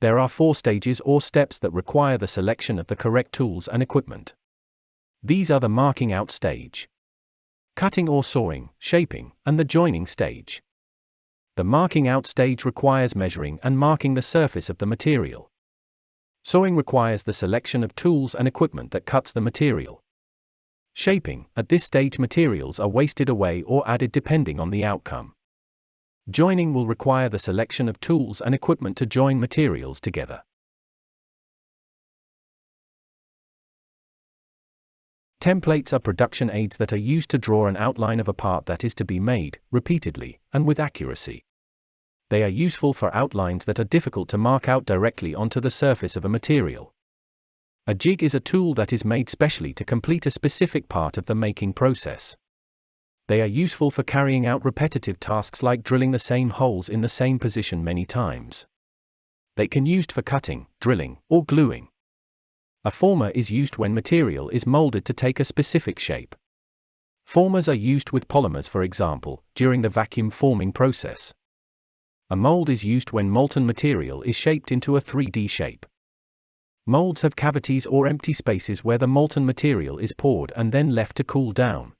There are 4 stages or steps that require the selection of the correct tools and equipment. These are the marking out stage, cutting or sawing, shaping, and the joining stage. The marking out stage requires measuring and marking the surface of the material. Sawing requires the selection of tools and equipment that cuts the material. Shaping, at this stage materials are wasted away or added depending on the outcome. Joining will require the selection of tools and equipment to join materials together. Templates are production aids that are used to draw an outline of a part that is to be made, repeatedly, and with accuracy. They are useful for outlines that are difficult to mark out directly onto the surface of a material. A jig is a tool that is made specially to complete a specific part of the making process. They are useful for carrying out repetitive tasks like drilling the same holes in the same position many times. They can be used for cutting, drilling, or gluing. A former is used when material is molded to take a specific shape. Formers are used with polymers, for example, during the vacuum forming process. A mold is used when molten material is shaped into a 3D shape. Molds have cavities or empty spaces where the molten material is poured and then left to cool down.